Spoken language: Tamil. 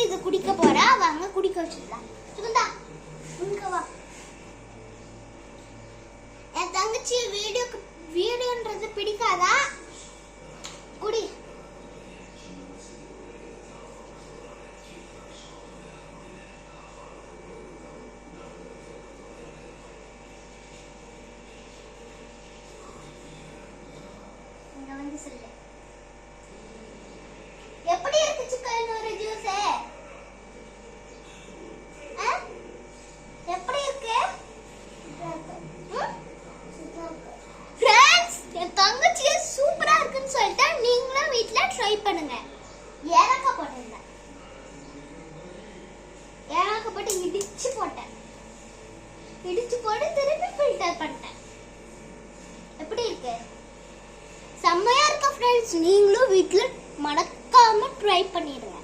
இதை குடிக்க போறா. வாங்க குடிக்க வச்சிடலாம். சுகந்தா இங்க வா. என் தங்கச்சி வீடியோன்றது பிடிக்காதா? குடி. இங்க வந்து சொல்லு. எப்படி இருக்கு சிக்கன் ஒரு ஜூஸ்? எப்படி இருக்கு? ஃப்ரெண்ட்ஸ், என் தங்கச்சி சூப்பரா இருக்குன்னு சொல்லிட்டு நீங்களும் வீட்ல ட்ரை பண்ணுங்க. ஏலக்காய் போட்டேன். ஏலக்காய் போட்டு இடிச்சு போட்டேன். இடிச்சு போட்டு திருப்பி ஃபில்டர் பண்ணிட்டேன். எப்படி இருக்கு? செம்மையா இருக்கு ஃப்ரெண்ட்ஸ். நீங்களும் வீட்ல மறக்காம ட்ரை பண்ணிடுங்க.